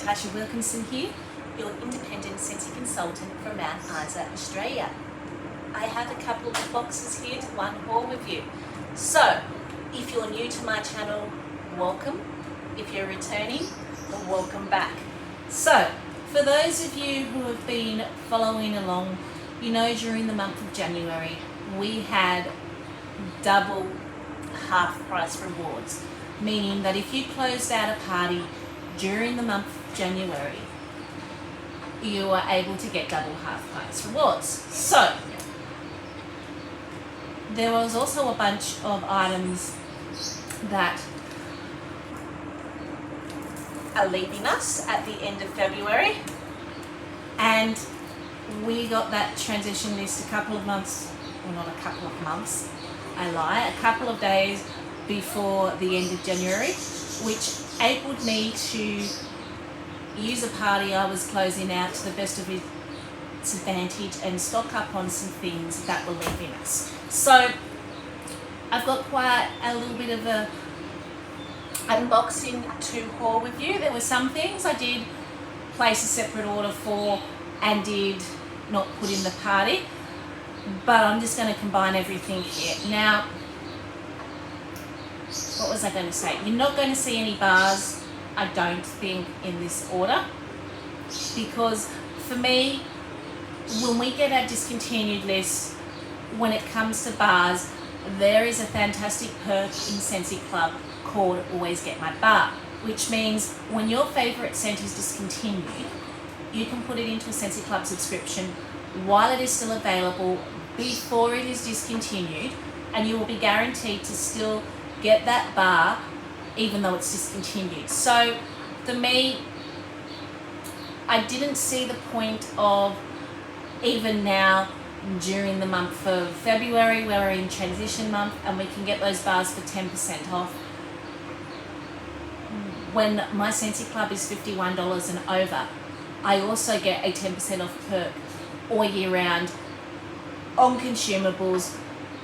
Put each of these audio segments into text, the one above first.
Natasha Wilkinson here, your independent scentsy consultant from Mount Isa, Australia. I have a couple of boxes here to unhaul with you. So, if you're new to my channel, welcome. If you're returning, welcome back. So, for those of you who have been following along, you know during the month of January, we had double half price rewards, meaning that if you closed out a party during the month of January, you were able to get double half price rewards. So there was also a bunch of items that are leaving us at the end of February, and we got that transition list a couple of months, well, not a couple of months, I lie, a couple of days before the end of January, which enabled me to use a party I was closing out to the best of its advantage and stock up on some things that were leaving us. So I've got quite a little bit of a unboxing to haul with you. There were some things I did place a separate order for and did not put in the party, but I'm just going to combine everything here. Now, what was I going to say? You're not going to see any bars, I don't think, in this order, because for me, when we get our discontinued list, when it comes to bars, there is a fantastic perk in Scentsy Club called Always Get My Bar, which means when your favourite scent is discontinued, you can put it into a Scentsy Club subscription while it is still available before it is discontinued, and you will be guaranteed to still get that bar even though it's discontinued. So for me, I didn't see the point of, even now during the month of February, where we're in transition month and we can get those bars for 10% off, when my Scentsy Club is $51 and over, I also get a 10% off perk all year round on consumables,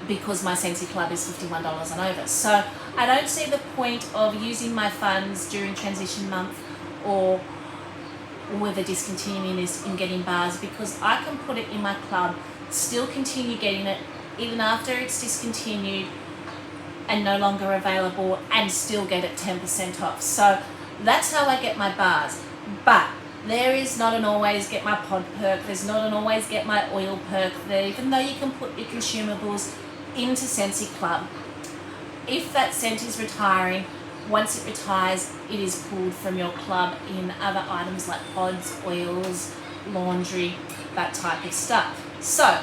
because my Scentsy Club is $51 and over. So I don't see the point of using my funds during transition month or with a discontinuing list in getting bars, because I can put it in my club, still continue getting it even after it's discontinued and no longer available, and still get it 10% off. So that's how I get my bars. But there is not an always get my pod perk, there's not an always get my oil perk there, even though you can put your consumables into Scentsy Club. If that scent is retiring, once it retires, it is pulled from your club in other items like pods, oils, laundry, that type of stuff. So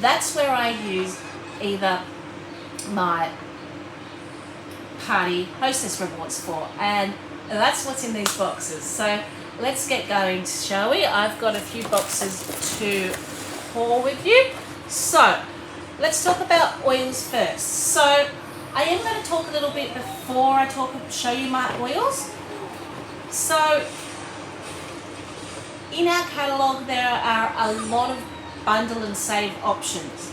that's where I use either my party hostess rewards for, and that's what's in these boxes. So let's get going, shall we? I've got a few boxes to haul with you. So let's talk about oils first. So I am going to talk a little bit before I show you my oils. So in our catalogue there are a lot of bundle and save options,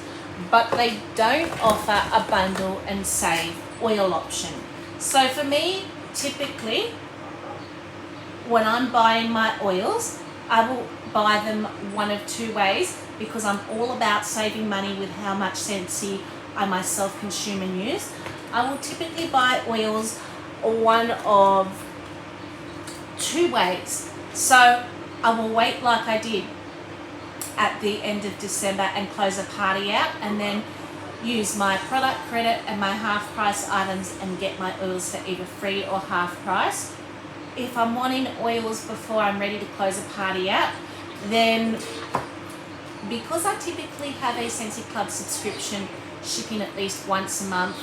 but they don't offer a bundle and save oil option. So for me, typically, when I'm buying my oils, I will buy them one of two ways, because I'm all about saving money with how much Scentsy I myself consume and use. I will typically buy oils one of two ways. So I will wait like I did at the end of December and close a party out, and then use my product credit and my half price items and get my oils for either free or half price. If I'm wanting oils before I'm ready to close a party out, then because I typically have a Scentsy Club subscription shipping at least once a month,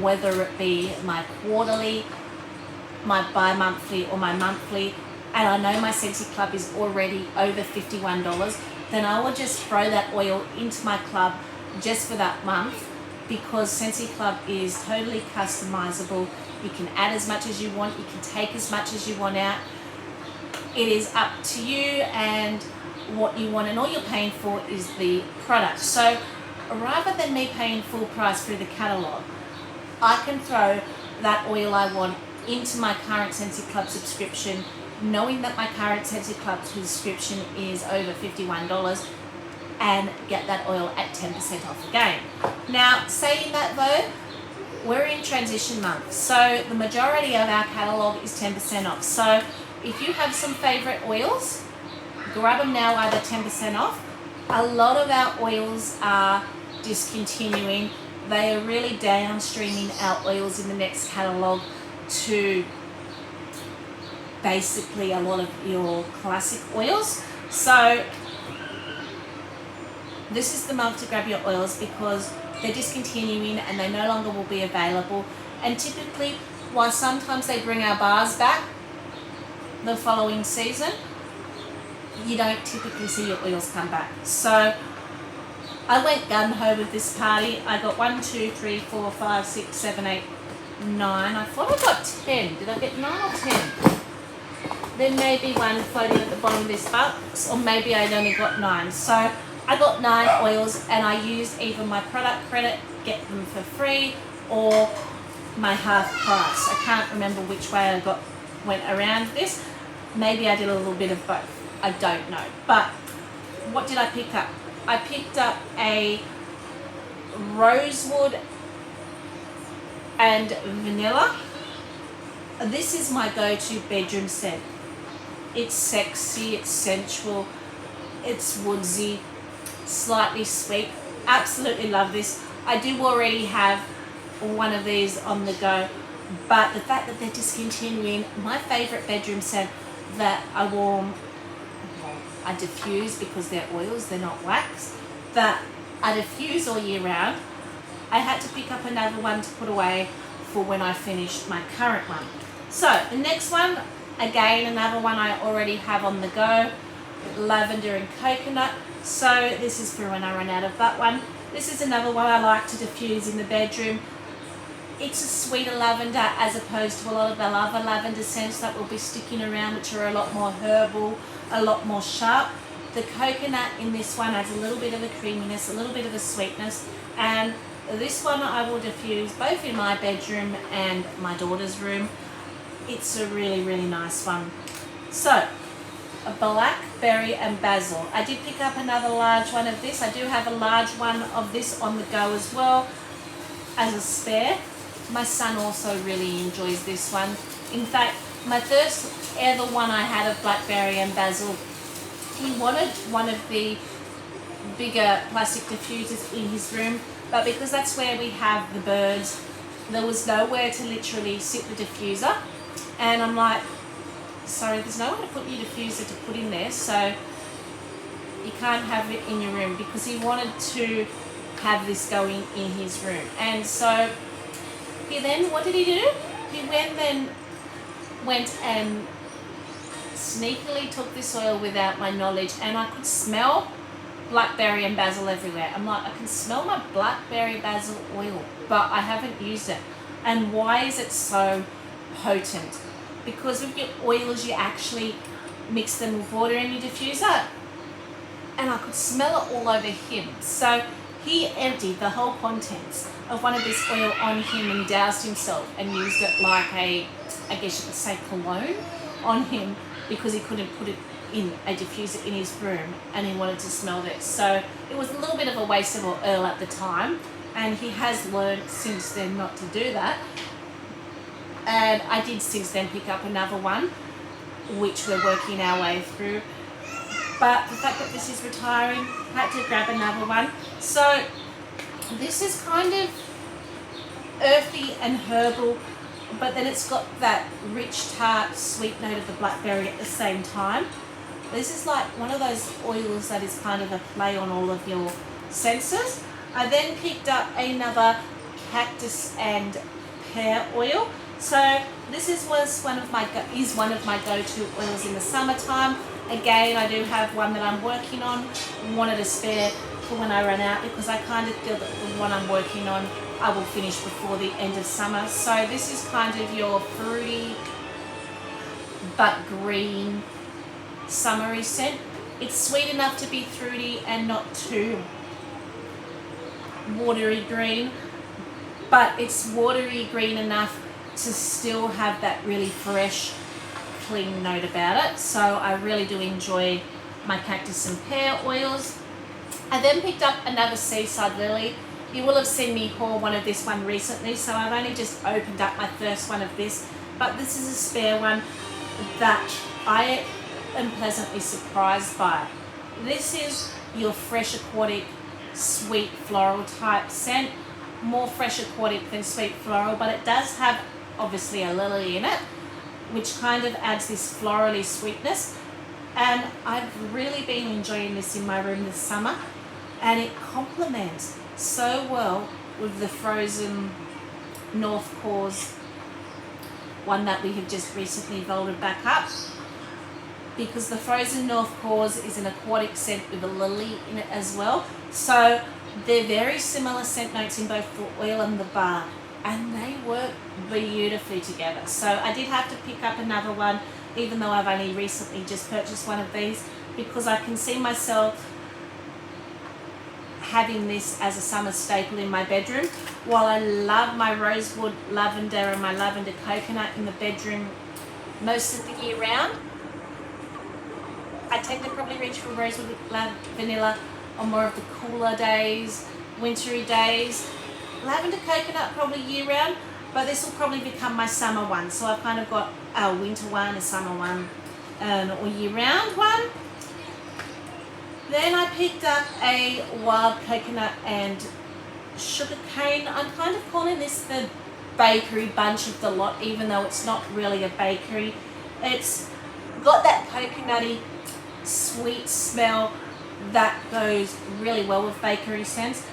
whether it be my quarterly, my bi-monthly or my monthly, and I know my Scentsy Club is already over $51, then I will just throw that oil into my club just for that month, because Scentsy Club is totally customizable. You can add as much as you want, you can take as much as you want out. It is up to you and what you want, and all you're paying for is the product. So rather than me paying full price through the catalogue, I can throw that oil I want into my current Scentsy Club subscription, knowing that my current Scentsy Club subscription is over $51, and get that oil at 10% off again. Now, saying that though, we're in transition month, so the majority of our catalogue is 10% off. So if you have some favourite oils, grab them now, either 10% off. A lot of our oils are discontinuing. They are really downstreaming our oils in the next catalogue to basically a lot of your classic oils. So this is the month to grab your oils because they're discontinuing and they no longer will be available. And typically, while sometimes they bring our bars back the following season, you don't typically see your oils come back. So I went gung-ho with this party. I got 1, 2, 3, 4, 5, 6, 7, 8, 9. I thought I got 10. Did I get 9 or 10? There may be one floating at the bottom of this box, or maybe I only got 9. So I got 9 oils, and I used either my product credit, get them for free, or my half price. I can't remember which way I went around this. Maybe I did a little bit of both. I don't know. But what did I pick up? I picked up a rosewood and vanilla. This is my go-to bedroom scent. It's sexy, it's sensual, it's woodsy, slightly sweet. Absolutely love this. I do already have one of these on the go, but the fact that they're discontinuing my favorite bedroom scent that I diffuse, because they're oils, they're not wax, that I diffuse all year round. I had to pick up another one to put away for when I finished my current one. So the next one, again, another one I already have on the go, lavender and coconut. So this is for when I run out of that one. This is another one I like to diffuse in the bedroom. It's a sweeter lavender as opposed to a lot of the other lavender scents that will be sticking around, which are a lot more herbal, a lot more sharp. The coconut in this one adds a little bit of a creaminess, a little bit of a sweetness, and this one I will diffuse both in my bedroom and my daughter's room. It's a really, really nice one. So, a blackberry and basil. I did pick up another large one of this. I do have a large one of this on the go as well as a spare. My son also really enjoys this one. In fact, my first ever one I had of blackberry and basil, he wanted one of the bigger plastic diffusers in his room, but because that's where we have the birds, there was nowhere to literally sit the diffuser. And I'm like, sorry, there's nowhere to put your diffuser to put in there, so you can't have it in your room, because he wanted to have this going in his room. And so he then, what did he do? He went and sneakily took this oil without my knowledge, and I could smell blackberry and basil everywhere. I'm like, I can smell my blackberry basil oil, but I haven't used it. And why is it so potent? Because with your oils, you actually mix them with water in your diffuser, and I could smell it all over him. So he emptied the whole contents of one of this oil on him and doused himself and used it like a, I guess you could say, cologne on him, because he couldn't put it in a diffuser in his room and he wanted to smell this. So it was a little bit of a waste of oil at the time, and he has learned since then not to do that. And I did since then pick up another one, which we're working our way through. But the fact that this is retiring, I had to grab another one. So this is kind of earthy and herbal, but then it's got that rich, tart, sweet note of the blackberry at the same time. This is like one of those oils that is kind of a play on all of your senses. I then picked up another cactus and pear oil. So this was one of my go-to oils in the summertime. Again, I do have one that I'm working on. Wanted a spare for when I run out, because I kind of feel that the one I'm working on I will finish before the end of summer. So this is kind of your fruity but green summery scent. It's sweet enough to be fruity and not too watery green, but it's watery green enough to still have that really fresh, clean note about it. So I really do enjoy my cactus and pear oils. I then picked up another seaside lily. You will have seen me haul one of this one recently, so I've only just opened up my first one of this, but this is a spare one that I am pleasantly surprised by. This is your fresh aquatic sweet floral type scent, more fresh aquatic than sweet floral, but it does have obviously a lily in it, which kind of adds this florally sweetness. And I've really been enjoying this in my room this summer, and it complements so well with the frozen North Cause one that we have just recently vaulted back up, because the frozen North Cause is an aquatic scent with a lily in it as well. So they're very similar scent notes in both the oil and the bar, and they work beautifully together. So I did have to pick up another one, even though I've only recently just purchased one of these, because I can see myself having this as a summer staple in my bedroom. While I love my rosewood lavender and my lavender coconut in the bedroom most of the year round, I tend to probably reach for rosewood vanilla on more of the cooler days, wintry days. Lavender coconut probably year round, but this will probably become my summer one. So I've kind of got a winter one, a summer one, or year round one. Then I picked up a wild coconut and sugar cane. I'm kind of calling this the bakery bunch of the lot, even though it's not really a bakery. It's got that coconutty sweet smell that goes really well with bakery scents,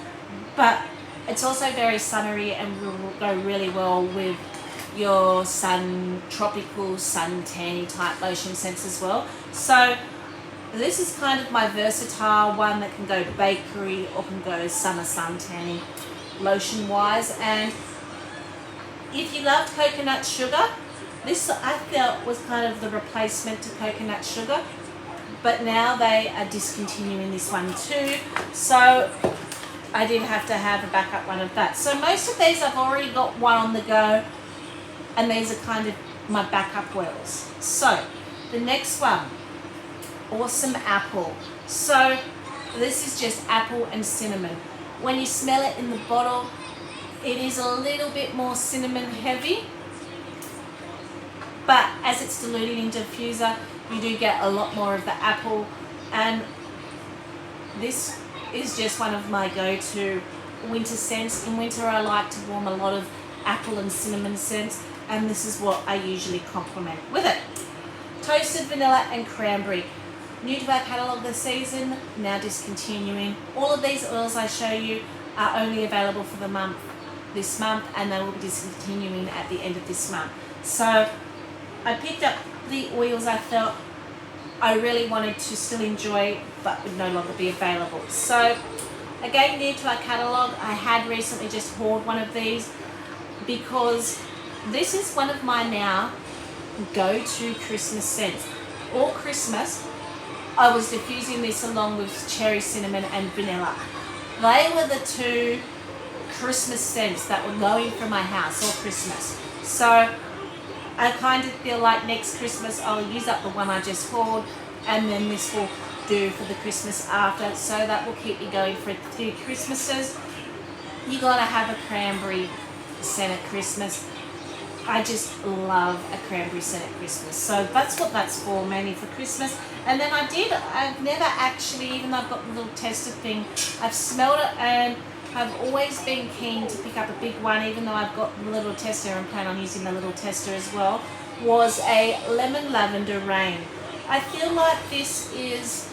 but it's also very summery and will go really well with your tropical suntanny type lotion scents as well. So this is kind of my versatile one that can go bakery or can go summer suntanny lotion wise. And if you loved coconut sugar, this I felt was kind of the replacement to coconut sugar, but now they are discontinuing this one too, so I did have to have a backup one of that. So most of these I've already got one on the go, and these are kind of my backup oils. So the next one, Awesome Apple. So this is just apple and cinnamon. When you smell it in the bottle, it is a little bit more cinnamon heavy, but as it's diluted in diffuser, you do get a lot more of the apple, and this is just one of my go-to winter scents. In winter I like to warm a lot of apple and cinnamon scents, and this is what I usually complement with it. Toasted vanilla and cranberry. New to our catalogue this season, now discontinuing. All of these oils I show you are only available for the month, this month, and they will be discontinuing at the end of this month. So I picked up the oils I felt I really wanted to still enjoy but would no longer be available. So again, new to our catalogue, I had recently just hauled one of these because this is one of my now go-to Christmas scents. All Christmas I was diffusing this along with cherry cinnamon and vanilla. They were the two Christmas scents that were going for my house all Christmas. So I kind of feel like next Christmas I'll use up the one I just hauled, and then this will do for the Christmas after. So that will keep me going for 2 Christmases. You gotta have a cranberry scent at Christmas. I just love a cranberry scent at Christmas. So that's what that's for, mainly for Christmas. And then I've never actually, even though I've got the little tester thing, I've smelled it and I've always been keen to pick up a big one, even though I've got the little tester and plan on using the little tester as well, was a lemon lavender rain. I feel like this is,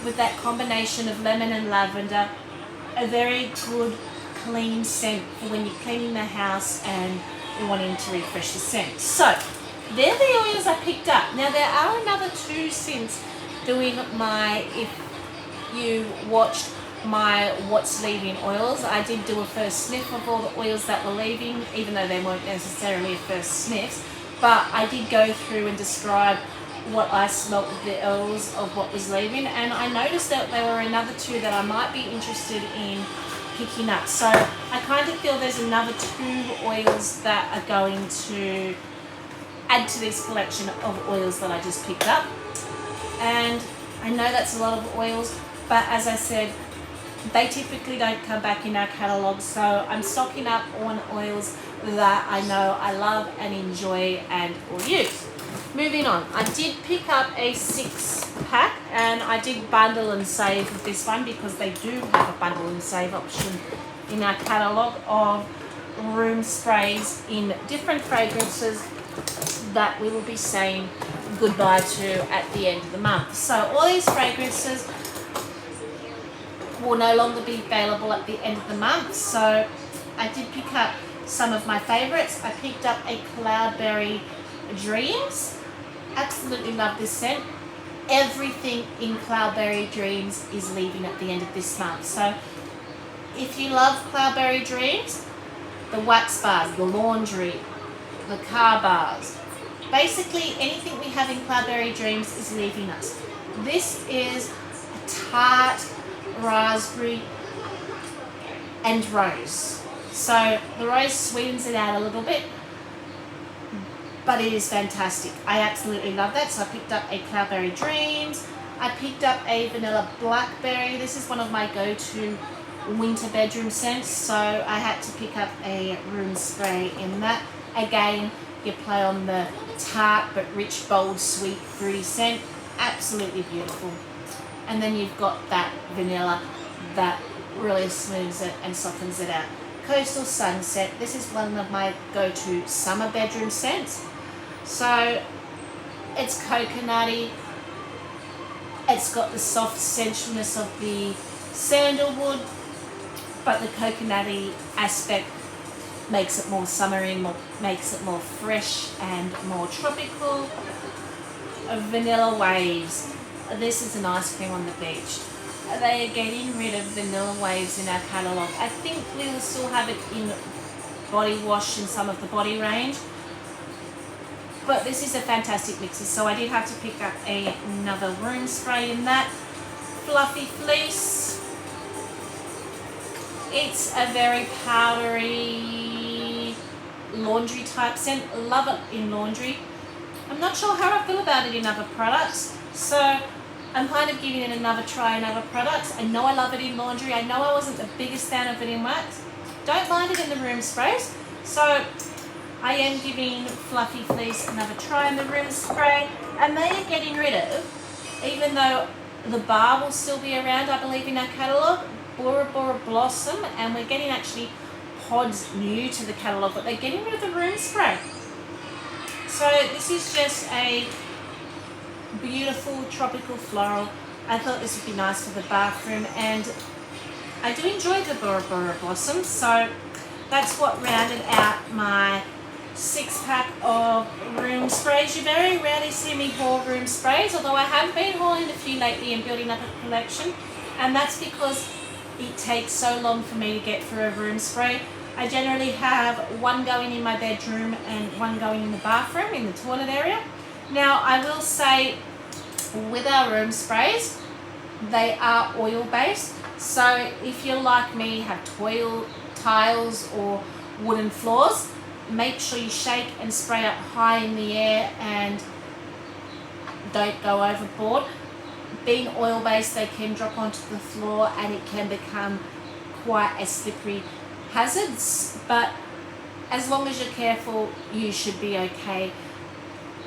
with that combination of lemon and lavender, a very good clean scent for when you're cleaning the house and you're wanting to refresh the scent. So they're the oils I picked up. Now there are another 2 scents doing my, if you watched my what's leaving oils, I did do a first sniff of all the oils that were leaving, even though they weren't necessarily a first sniffs, but I did go through and describe what I smelt with the oils of what was leaving, and I noticed that there were another 2 that I might be interested in picking up. So I kind of feel there's another 2 oils that are going to add to this collection of oils that I just picked up. And I know that's a lot of oils, but as I said, they typically don't come back in our catalogue, so I'm stocking up on oils that I know I love and enjoy and will use. Moving on, I did pick up a 6-pack, and I did bundle and save with this one because they do have a bundle and save option in our catalogue of room sprays in different fragrances that we will be saying goodbye to at the end of the month. So all these fragrances will no longer be available at the end of the month. So I did pick up some of my favorites. I picked up a Cloudberry Dreams. Absolutely love this scent. Everything in Cloudberry Dreams is leaving at the end of this month. So if you love Cloudberry Dreams, the wax bars, the laundry, the car bars, basically anything we have in Cloudberry Dreams is leaving us. This is a tart raspberry and rose. So the rose sweetens it out a little bit, but it is fantastic. I absolutely love that. So I picked up a Cloudberry Dreams. I picked up a Vanilla Blackberry. This is one of my go-to winter bedroom scents, so I had to pick up a room spray in that. Again, you play on the tart but rich, bold, sweet, fruity scent. Absolutely beautiful. And then you've got that vanilla that really smooths it and softens it out. Coastal Sunset. This is one of my go-to summer bedroom scents. So it's coconutty. It's got the soft sensualness of the sandalwood, but the coconutty aspect makes it more summery, makes it more fresh and more tropical. Vanilla Waves. This is an ice cream on the beach. They are getting rid of Vanilla Waves in our catalogue. I think we will still have it in body wash in some of the body range, but this is a fantastic mixer, so I did have to pick up another room spray in that. Fluffy Fleece. It's a very powdery laundry type scent. Love it in laundry. I'm not sure how I feel about it in other products, so I'm kind of giving it another try in other products. I know I love it in laundry. I know I wasn't the biggest fan of it in wax. Don't mind it in the room sprays. So I am giving Fluffy Fleece another try in the room spray, and they are getting rid of, even though the bar will still be around, I believe, in our catalogue, Bora Bora Blossom, and we're getting actually pods new to the catalogue, but they're getting rid of the room spray. So this is just a beautiful tropical floral. I thought this would be nice for the bathroom, and I do enjoy the Bora Bora Blossom, so that's what rounded out my 6-pack of room sprays. You very rarely see me haul room sprays, although I have been hauling a few lately and building up a collection, and that's because it takes so long for me to get through a room spray. I generally have one going in my bedroom and one going in the bathroom, in the toilet area. Now, I will say with our room sprays, they are oil-based. So if you're like me, have tiles or wooden floors, make sure you shake and spray up high in the air and don't go overboard. Being oil-based, they can drop onto the floor and it can become quite a slippery hazards, but as long as you're careful, you should be okay.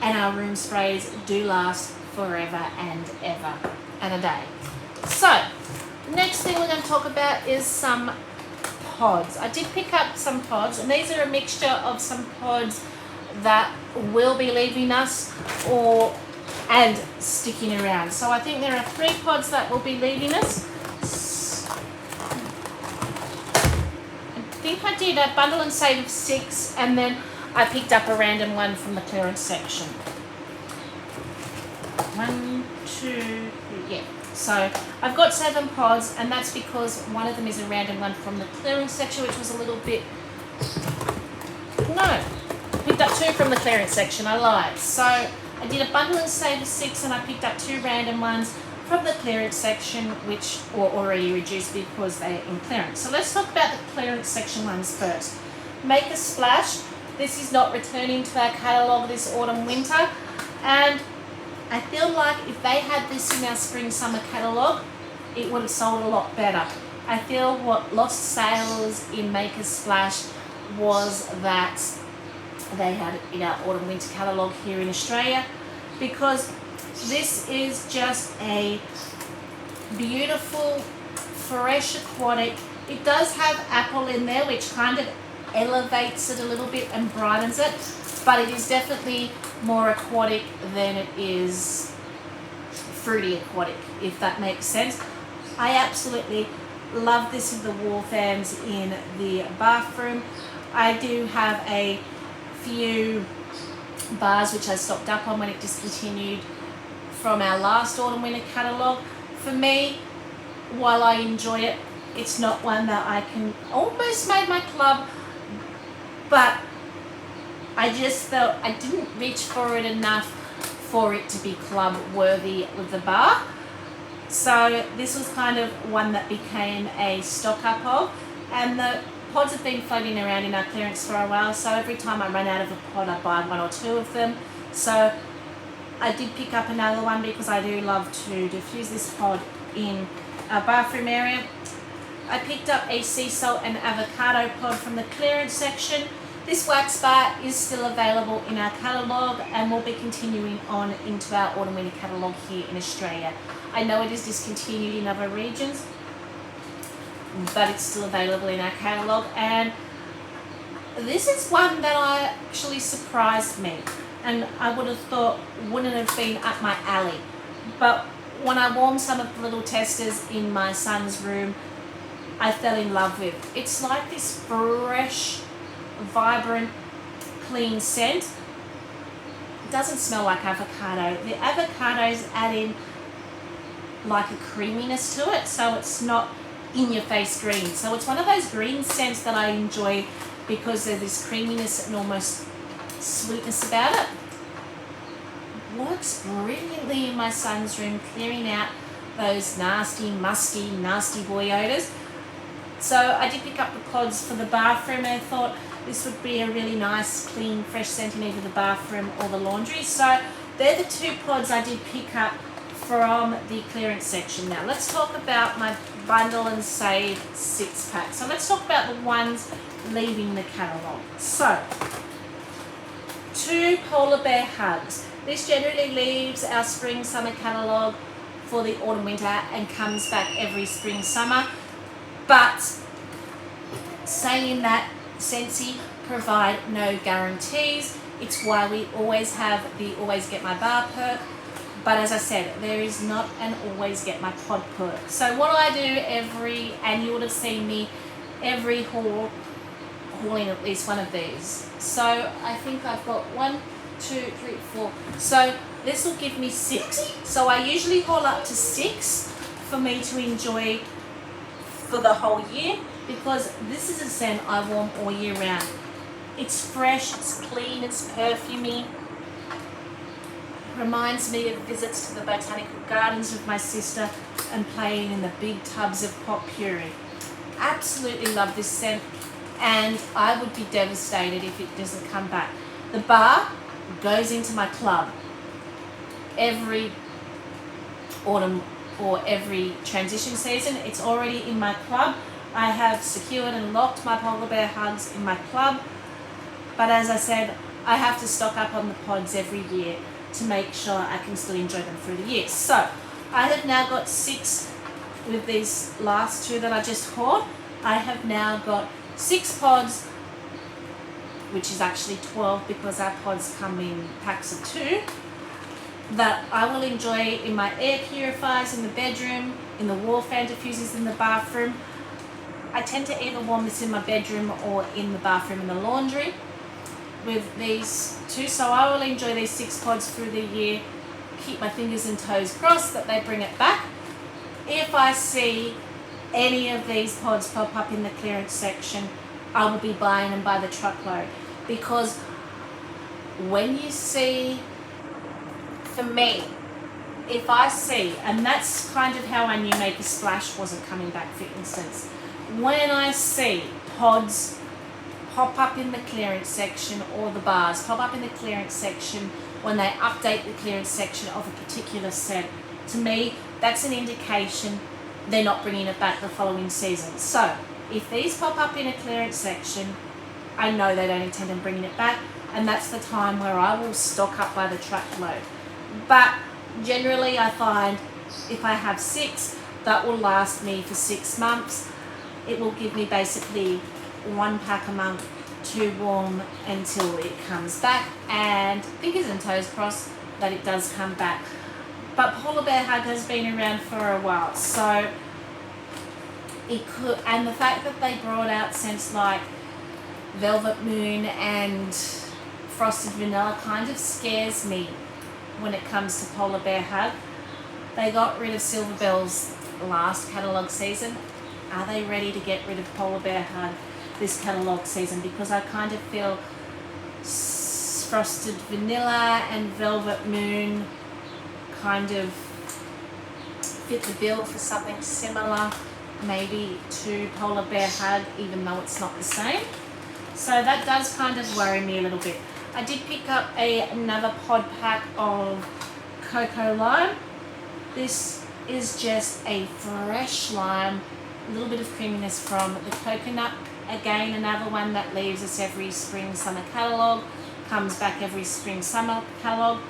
And our room sprays do last forever and ever and a day. So, next thing we're going to talk about is some pods. I did pick up some pods, and these are a mixture of some pods that will be leaving us and sticking around. So I think there are 3 pods that will be leaving us. I think I did a bundle and save of 6, and then I picked up a random one from the clearance section. 1, 2, 3, yeah. So I've got 7 pods, and that's because one of them is a random one from the clearance section, which was a little bit, no, picked up 2 from the clearance section, I lied. So I did a bundle and save of 6, and I picked up 2 random ones from the clearance section, which were already reduced because they're in clearance. So let's talk about the clearance section ones first. Make a Splash. This is not returning to our catalogue this autumn winter, and I feel like if they had this in our spring summer catalogue, it would have sold a lot better. I feel what lost sales in Make a Splash was that they had it in our autumn winter catalogue here in Australia, because this is just a beautiful, fresh aquatic. It does have apple in there, which kind of elevates it a little bit and brightens it, but it is definitely more aquatic than it is fruity aquatic, if that makes sense. I absolutely love this in the wall fans in the bathroom. I do have a few bars which I stocked up on when it discontinued from our last autumn winter catalogue. For me, while I enjoy it, it's not one that I can almost made my club, but I just felt I didn't reach for it enough for it to be club worthy with the bar. So this was kind of one that became a stock up of, and the pods have been floating around in our clearance for a while, so every time I run out of a pod I buy one or two of them. So I did pick up another one because I do love to diffuse this pod in our bathroom area. I picked up a sea salt and avocado pod from the clearance section. This wax bar is still available in our catalogue and will be continuing on into our autumn winter catalogue here in Australia. I know it is discontinued in other regions, but it's still available in our catalogue, and this is one that actually surprised me, and I would have thought wouldn't have been up my alley. But when I warmed some of the little testers in my son's room, I fell in love with. It's like this fresh, vibrant, clean scent. It doesn't smell like avocado. The avocados add in like a creaminess to it, so it's not in your face green. So it's one of those green scents that I enjoy because there's this creaminess and almost sweetness about it. Works brilliantly in my son's room, clearing out those nasty, musty, nasty boy odours. So I did pick up the pods for the bathroom, and I thought this would be a really nice, clean, fresh scent in either the bathroom or the laundry. So they're the two pods I did pick up from the clearance section. Now let's talk about my bundle and save 6-pack. So let's talk about the ones leaving the catalogue. So 2 polar bear hugs. This generally leaves our spring summer catalogue for the autumn winter and comes back every spring summer. But saying that, Scentsy provide no guarantees. It's why we always have the always get my bar perk. But as I said, there is not an always get my pod perk. So what I do and you would have seen me every haul, hauling at least one of these. So I think I've got 1, 2, 3, 4. So this will give me 6. So I usually haul up to 6 for me to enjoy for the whole year, because this is a scent I warm all year round. It's fresh, it's clean, it's perfumey. Reminds me of visits to the botanical gardens with my sister and playing in the big tubs of pot puree. Absolutely love this scent, and I would be devastated if it doesn't come back. The bar goes into my club every autumn or every transition season. It's already in my club. I have secured and locked my polar bear hugs in my club, but as I said, I have to stock up on the pods every year to make sure I can still enjoy them through the year. So I have now got 6 with these last 2 that I just hauled. I have now got 6 pods, which is actually 12 because our pods come in packs of 2, that I will enjoy in my air purifiers in the bedroom, in the wall fan diffusers in the bathroom. I tend to either warm this in my bedroom or in the bathroom in the laundry with these 2, so I will enjoy these 6 pods through the year, keep my fingers and toes crossed that they bring it back. If I see any of these pods pop up in the clearance section, I will be buying them by the truckload, because when you see, for me, if I see, and that's kind of how I knew Make a Splash wasn't coming back, for instance, when I see pods pop up in the clearance section, or the bars pop up in the clearance section when they update the clearance section of a particular scent. To me, that's an indication they're not bringing it back the following season. So if these pop up in a clearance section, I know they don't intend on bringing it back, and that's the time where I will stock up by the truckload. But generally I find if I have 6, that will last me for 6 months. It will give me basically 1 pack a month to warm until it comes back, and fingers and toes crossed that it does come back. But Polar Bear Hug has been around for a while, so it could, and the fact that they brought out scents like Velvet Moon and Frosted Vanilla kind of scares me when it comes to Polar Bear Hug. They got rid of Silver Bells last catalogue season. Are they ready to get rid of Polar Bear Hug this catalogue season? Because I kind of feel Frosted Vanilla and Velvet Moon kind of fit the bill for something similar maybe to Polar Bear Hug, even though it's not the same. So that does kind of worry me a little bit. I did pick up another pod pack of Cocoa Lime. This is just a fresh lime, a little bit of creaminess from the coconut. Again, another one that leaves us every spring summer catalogue, comes back every spring summer catalogue.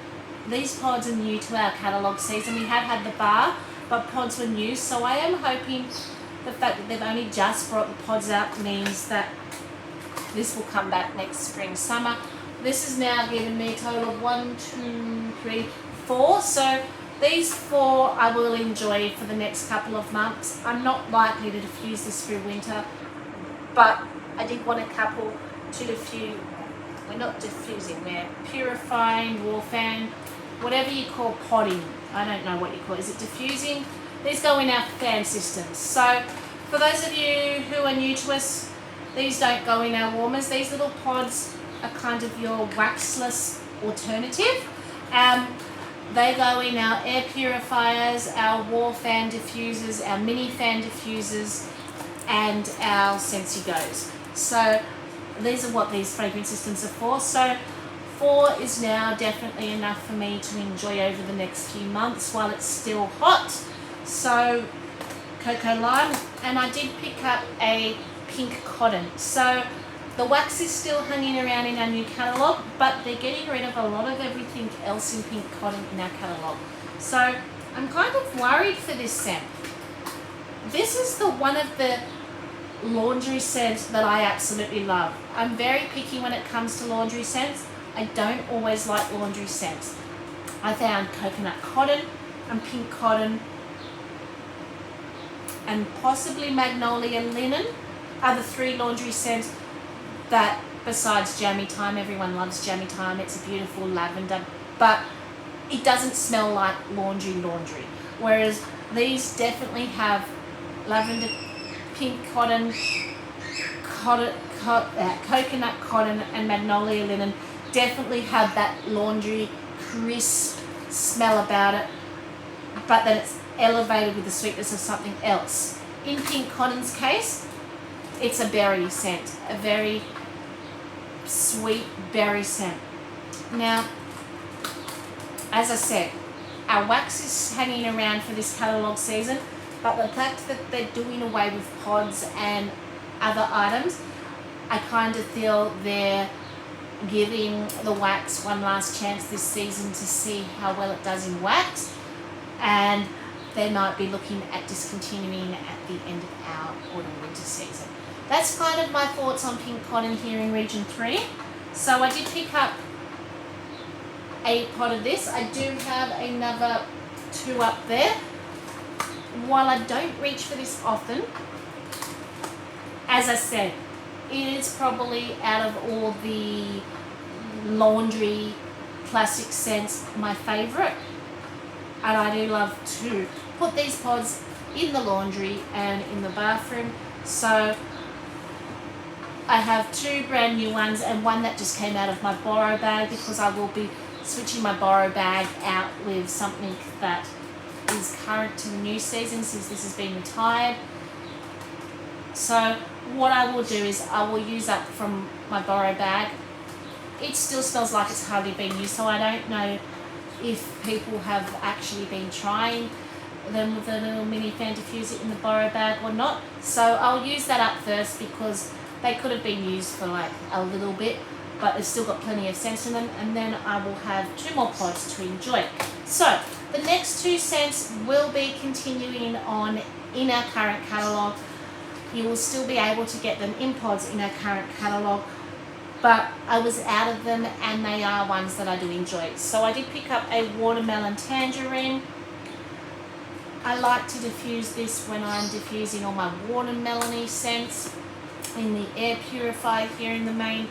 These pods are new to our catalogue season. We have had the bar, but pods were new, so I am hoping the fact that they've only just brought the pods out means that this will come back next spring summer. This has now given me a total of 1, 2, 3, 4. So these 4 I will enjoy for the next couple of months. I'm not likely to diffuse this through winter, but I did want a couple to diffuse. We're not diffusing, we're purifying, wall fan, whatever you call podding. I don't know what you call it. Is it diffusing? These go in our fan systems. So for those of you who are new to us, these don't go in our warmers. These little pods are kind of your waxless alternative. They go in our air purifiers, our wall fan diffusers, our mini fan diffusers, and our scentsy goes. So these are what these fragrance systems are for. So 4 is now definitely enough for me to enjoy over the next few months while it's still hot. So Cocoa Lime, and I did pick up a Pink Cotton. So the wax is still hanging around in our new catalogue, but they're getting rid of a lot of everything else in Pink Cotton in our catalogue. So I'm kind of worried for this scent. This is the one of the laundry scents that I absolutely love. I'm very picky when it comes to laundry scents. I don't always like laundry scents. I found Coconut Cotton and Pink Cotton and possibly Magnolia Linen are the 3 laundry scents that, besides Jammy Time, everyone loves Jammy Time, it's a beautiful lavender, but it doesn't smell like laundry. Whereas these definitely have lavender, Pink Cotton, Coconut Cotton and Magnolia Linen definitely have that laundry crisp smell about it, but then it's elevated with the sweetness of something else. In Pink Cotton's case, it's a berry scent, a very sweet berry scent. Now, as I said, our wax is hanging around for this catalogue season, but the fact that they're doing away with pods and other items, I kind of feel they're giving the wax one last chance this season to see how well it does in wax, and they might be looking at discontinuing at the end of our autumn-winter season. That's kind of my thoughts on Pink Cotton here in Region 3. So I did pick up a pot of this. I do have another 2 up there. While I don't reach for this often, as I said, it is probably out of all the laundry classic scents my favourite, and I do love to put these pods in the laundry and in the bathroom. So I have 2 brand new ones and one that just came out of my borrow bag, because I will be switching my borrow bag out with something that is current to the new season since this has been retired. So what I will do is I will use up from my borrow bag. It still smells like it's hardly been used, so I don't know if people have actually been trying them with a little mini fan diffuser in the borrow bag or not. So I'll use that up first because they could have been used for like a little bit, but they've still got plenty of scent in them, and then I will have 2 more pods to enjoy. So the next 2 scents will be continuing on in our current catalogue. You will still be able to get them in pods in our current catalogue, but I was out of them and they are ones that I do enjoy. So I did pick up a watermelon tangerine. I like to diffuse this when I'm diffusing all my watermelony scents in the air purifier here in the main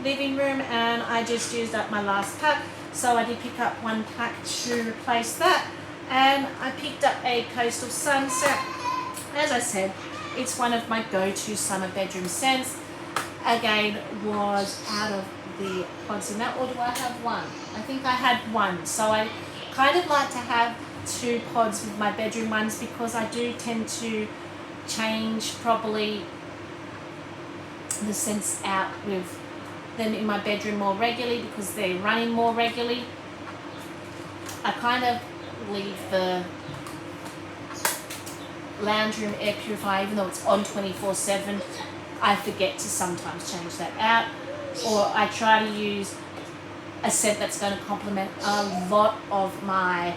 living room, and I just used up my last pack, so I did pick up 1 pack to replace that. And I picked up a Coastal Sunset. As I said, it's one of my go-to summer bedroom scents. Again, was out of the pods in that, or do I have 1? I think I had 1. So I kind of like to have 2 pods with my bedroom ones because I do tend to change probably the scents out with them in my bedroom more regularly because they're running more regularly. I kind of leave the lounge room air purifier, even though it's on 24/7, I forget to sometimes change that out, or I try to use a scent that's going to complement a lot of my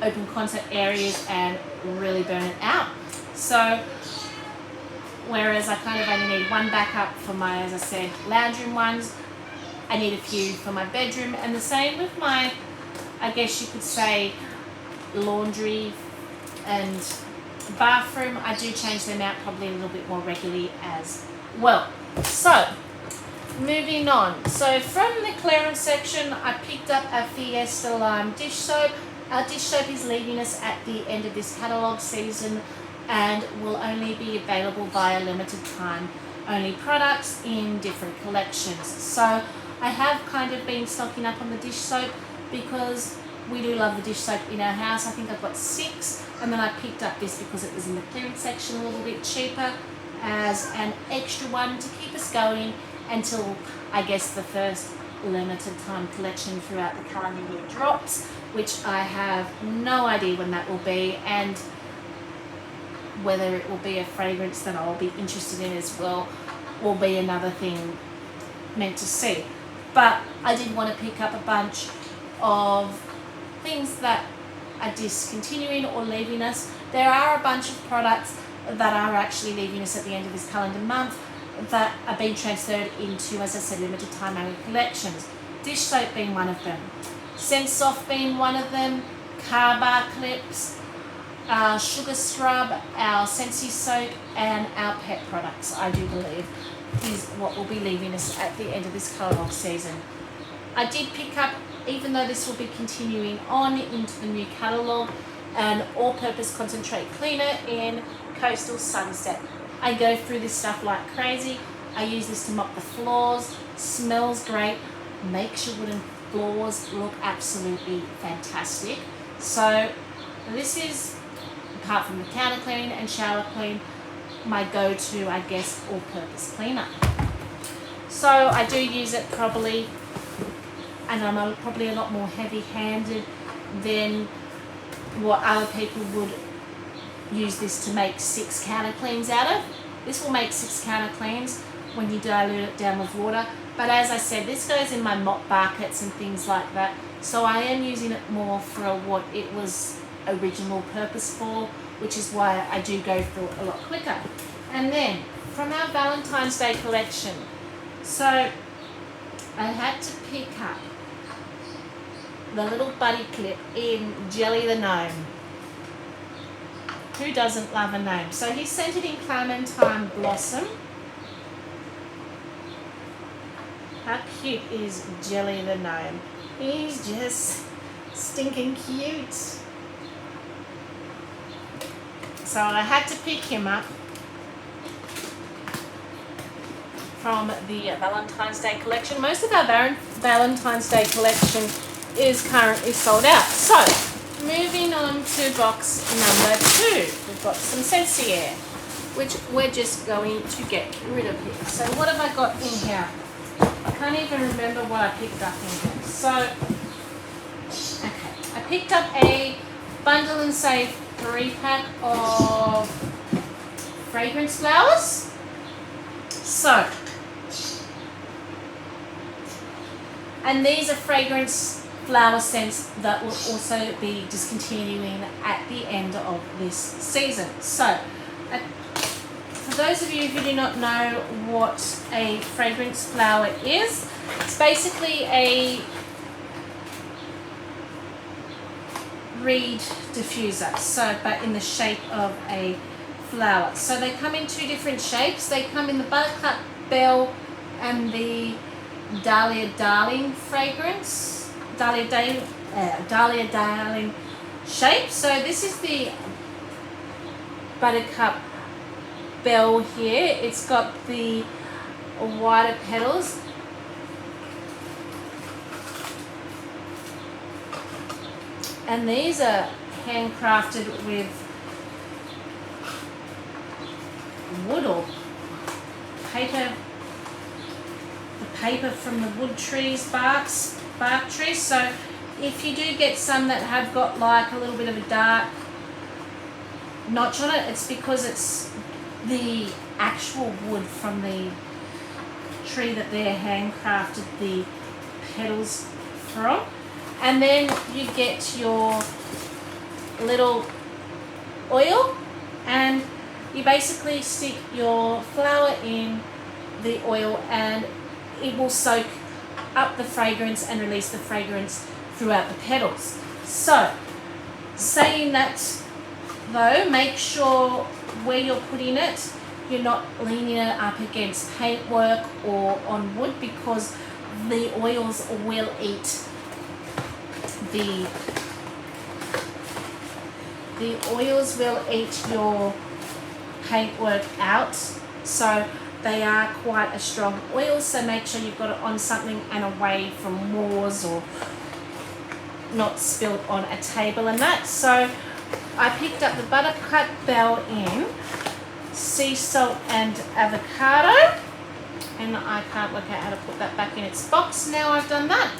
open concept areas and really burn it out. So whereas I kind of only need 1 backup for my, as I said, lounge room ones, I need a few for my bedroom, and the same with my, I guess you could say, laundry and bathroom. I do change them out probably a little bit more regularly as well. So moving on, so from the clearance section I picked up a Fiesta Lime dish soap. Our dish soap is leaving us at the end of this catalogue season and will only be available via limited time only products in different collections. So I have kind of been stocking up on the dish soap because we do love the dish soap in our house. I think I've got 6, and then I picked up this because it was in the clearance section a little bit cheaper as an extra one to keep us going until I guess the first limited time collection throughout the calendar year drops, which I have no idea when that will be, and whether it will be a fragrance that I'll be interested in as well will be another thing meant to see. But I did want to pick up a bunch of things that are discontinuing or leaving us. There are a bunch of products that are actually leaving us at the end of this calendar month that are being transferred into, as I said, limited time only collections. Dish soap being one of them, Scent Soft being one of them, car bar clips, our sugar scrub, our scentsy soap, and our pet products, I do believe, is what will be leaving us at the end of this catalogue season. I did pick up, even though this will be continuing on into the new catalogue, an all-purpose concentrate cleaner in Coastal Sunset. I go through this stuff like crazy. I use this to mop the floors, smells great, makes your wooden floors look absolutely fantastic. So this is, apart from the counter cleaning and shower clean, my go-to, I guess, all-purpose cleaner. So I do use it probably, and I'm probably a lot more heavy-handed than what other people would use this to make 6 counter cleans out of. This will make 6 counter cleans when you dilute it down with water. But as I said, this goes in my mop buckets and things like that. So I am using it more for what it was original purpose for, which is why I do go through it a lot quicker. And then from our Valentine's Day collection, so I had to pick up the little buddy clip in Jelly the Gnome. Who doesn't love a gnome? So he's scented in Clementine Blossom. How cute is Jelly the Gnome? He's just stinking cute. So I had to pick him up from the Valentine's Day collection. Most of our Valentine's Day collection is currently sold out. So moving on to box number 2, we've got some Scentsy Air. which we're just going to get rid of here. So what have I got in here? I can't even remember what I picked up in here. So, okay, I picked up a Bundle and Save 3-pack of fragrance flowers. So, and these are fragrance flower scents that will also be discontinuing at the end of this season. So, for those of you who do not know what a fragrance flower is, it's basically a reed diffuser, so but in the shape of a flower. So they come in 2 different shapes. They come in the Buttercup Bell and the Dahlia Darling fragrance, Dahlia Darling shape. So this is the Buttercup Bell here. It's got the wider petals. And these are handcrafted with wood or paper, the paper from the wood trees, bark trees. So if you do get some that have got like a little bit of a dark notch on it, it's because it's the actual wood from the tree that they're handcrafted the petals from. And then you get your little oil, and you basically stick your flower in the oil and it will soak up the fragrance and release the fragrance throughout the petals. So, saying that though, make sure where you're putting it, you're not leaning it up against paintwork or on wood, because the oils will eat the oils will eat your paintwork out. So they are quite a strong oil, so make sure you've got it on something and away from walls or not spilled on a table and that. So I picked up the Buttercup Bell in sea salt and avocado, and I can't work out how to put that back in its box now I've done that.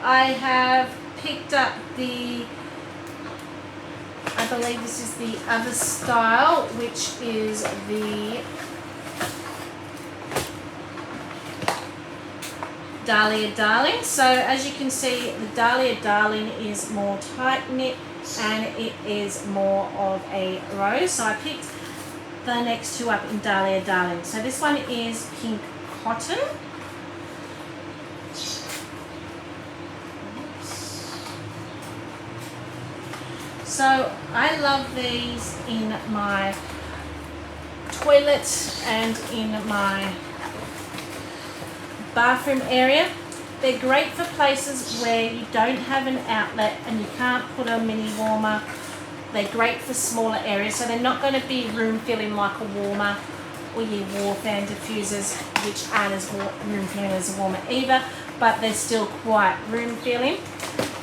I have picked up the, I believe this is the other style, which is the Dahlia Darling. So as you can see, the Dahlia Darling is more tight knit and it is more of a rose. So I picked the next 2 up in Dahlia Darling. So this one is pink cotton. So I love these in my toilet and in my bathroom area. They're great for places where you don't have an outlet and you can't put a mini warmer. They're great for smaller areas, so they're not going to be room filling like a warmer or your wall fan diffusers, which aren't as room filling as a warmer either, but they're still quite room filling.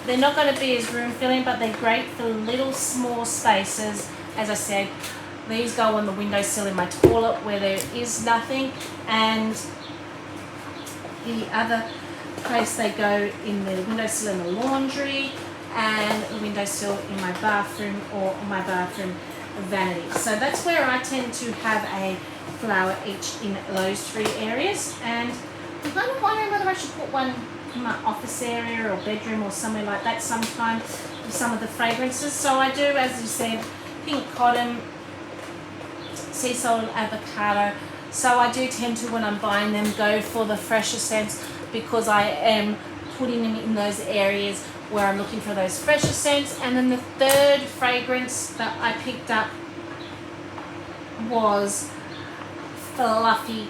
They're not going to be as room filling, but they're great for little small spaces. As I said, these go on the windowsill in my toilet where there is nothing, and the other place they go in the windowsill in the laundry, and the windowsill in my bathroom or my bathroom vanity. So that's where I tend to have a flower each in those 3 areas. And I'm kind of wondering whether I should put one in my office area or bedroom or somewhere like that sometime with some of the fragrances. So I do, as you said, pink cotton, sea salt and avocado. So I do tend to, when I'm buying them, go for the fresher scents, because I am putting them in those areas where I'm looking for those fresher scents. And then the 3rd fragrance that I picked up was Fluffy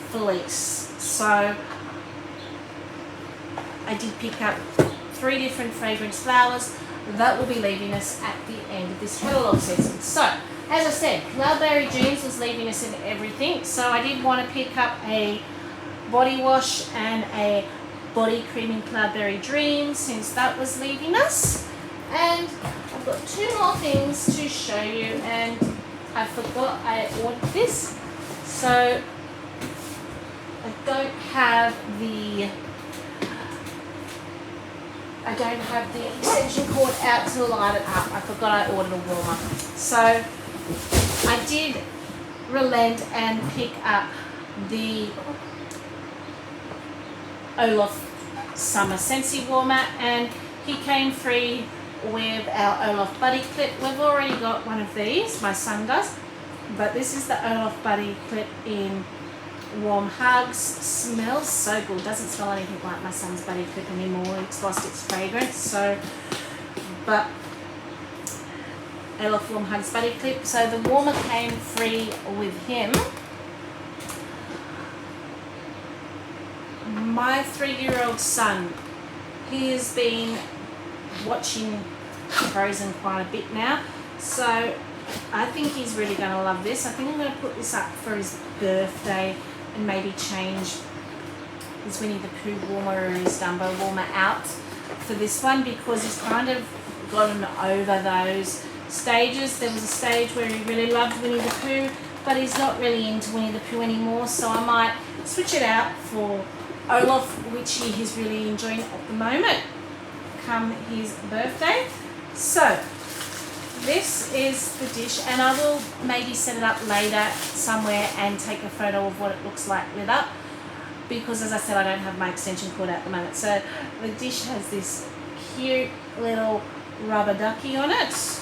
Fleece. So I did pick up 3 different fragrance flowers that will be leaving us at the end of this catalogue season. So, as I said, Cloudberry Dreams was leaving us in everything. So I did want to pick up a body wash and a body cream in Cloudberry Dreams, since that was leaving us. And I've got 2 more things to show you, and I forgot I ordered this, so I don't have the extension cord out to light it up. I forgot I ordered a warmer. So I did relent and pick up the Olaf Summer Scentsy warmer, and he came free with our Olaf Buddy Clip. We've already got one of these, my son does, but this is the Olaf Buddy Clip in Warm Hugs. Smells so good. Doesn't smell anything like my son's Buddy Clip anymore. It's lost its fragrance. So, but Olaf Warm Hugs Buddy Clip. So the warmer came free with him. My 3-year-old son, he has been watching Frozen quite a bit now, so I think he's really going to love this. I think I'm going to put this up for his birthday and maybe change his Winnie the Pooh warmer or his Dumbo warmer out for this one, because he's kind of gotten over those stages. There was a stage where he really loved Winnie the Pooh, but he's not really into Winnie the Pooh anymore, so I might switch it out for Olaf, which he is really enjoying at the moment, come his birthday. So this is the dish, and I will maybe set it up later somewhere and take a photo of what it looks like lit up, because as I said, I don't have my extension cord at the moment. So the dish has this cute little rubber ducky on it.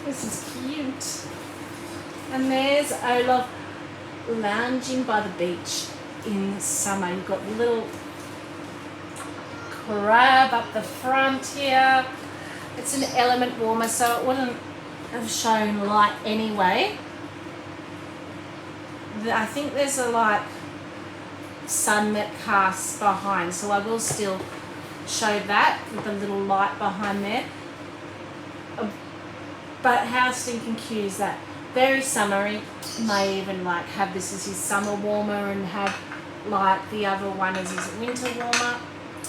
This is cute. And there's Olaf lounging by the beach in summer. You've got the little crab up the front here. It's an element warmer, so it wouldn't have shown light anyway. I think there's a sun that casts behind, so I will still show that with the little light behind there. But how stinking cute is that? Very summery. May even have this as his summer warmer and have the other one as his winter warmer.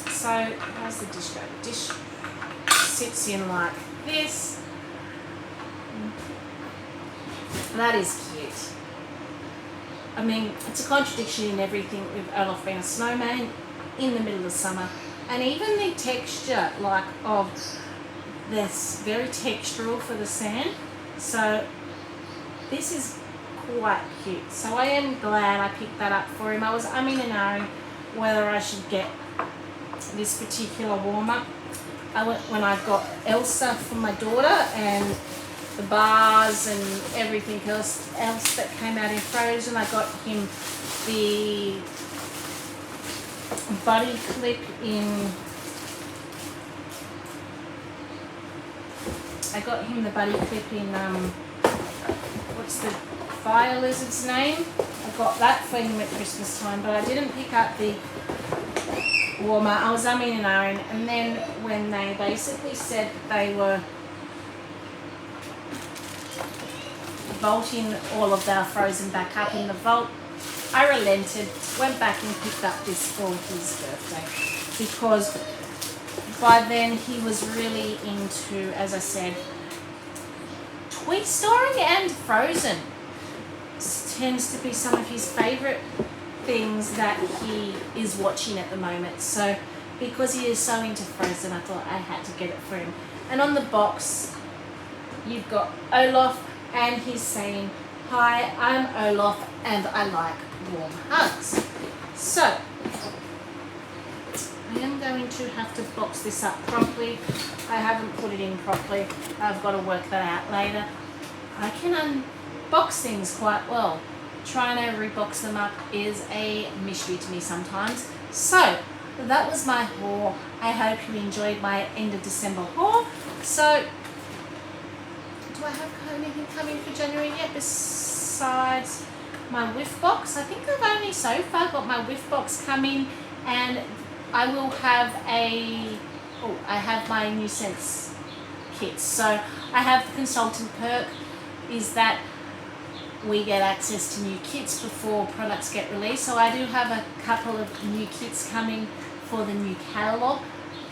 So how's the dish go? The dish sits in like this. That is cute. I mean, it's a contradiction in everything with Olaf being a snowman in the middle of summer, and even the texture of this, very textural for the sand. So this is quite cute. So I am glad I picked that up for him. I was umming and ahhing whether I should get this particular warmer. When I got Elsa for my daughter and the bars and everything else that came out in Frozen, I got him the Buddy Clip in what's the fire lizard's name? I got that for him at Christmas time, but I didn't pick up the warmer. I was umming and ahhing, and then when they basically said that they were vaulting all of our Frozen back up in the vault, I relented, went back and picked up this for his birthday, because by then he was really into, as I said, Toy Story and Frozen. Tends to be some of his favourite things that he is watching at the moment. So because he is so into Frozen, I thought I had to get it for him. And on the box, you've got Olaf, and he's saying, "Hi, I'm Olaf and I like warm hugs." So I am going to have to box this up properly. I haven't put it in properly. I've got to work that out later. I can unbox things quite well. Trying to rebox them up is a mystery to me sometimes. So that was my haul. I hope you enjoyed my end of December haul. So do I have anything coming for January yet besides my whiff box? I think I've only so far got my whiff box coming, and I will have I have my new scents kits. So I have the consultant perk, is that we get access to new kits before products get released. So I do have a couple of new kits coming for the new catalogue,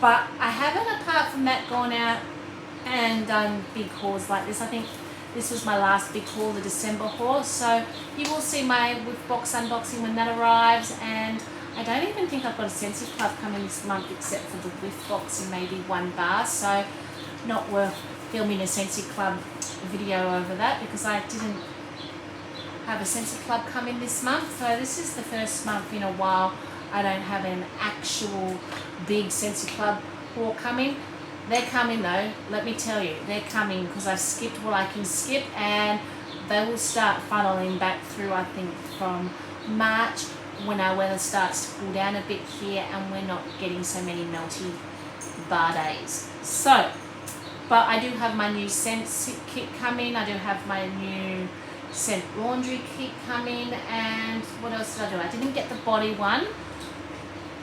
but I haven't, apart from that, gone out and done big hauls like this. I think this was my last big haul, the December haul. So you will see my Whiff Box unboxing when that arrives, and I don't even think I've got a Scentsy Club coming this month except for the Whiff Box and maybe one bar. So not worth filming a Scentsy Club video over that because I didn't have a Scentsy Club coming this month. So this is the first month in a while I don't have an actual big Scentsy Club haul coming. They're coming though, let me tell you, they're coming because I've skipped what I can skip, and they will start funneling back through, I think, from March, when our weather starts to cool down a bit here and we're not getting so many melty bar days. So, but I do have my new scent kit coming, I do have my new scent laundry kit coming, and what else did I do? I didn't get the body one.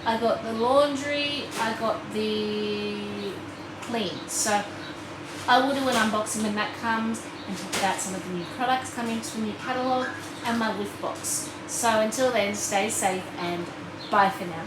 I got the laundry, I got the clean. So I will do an unboxing when that comes and talk about some of the new products coming to the new catalogue and my Whiff Box. So until then, stay safe and bye for now.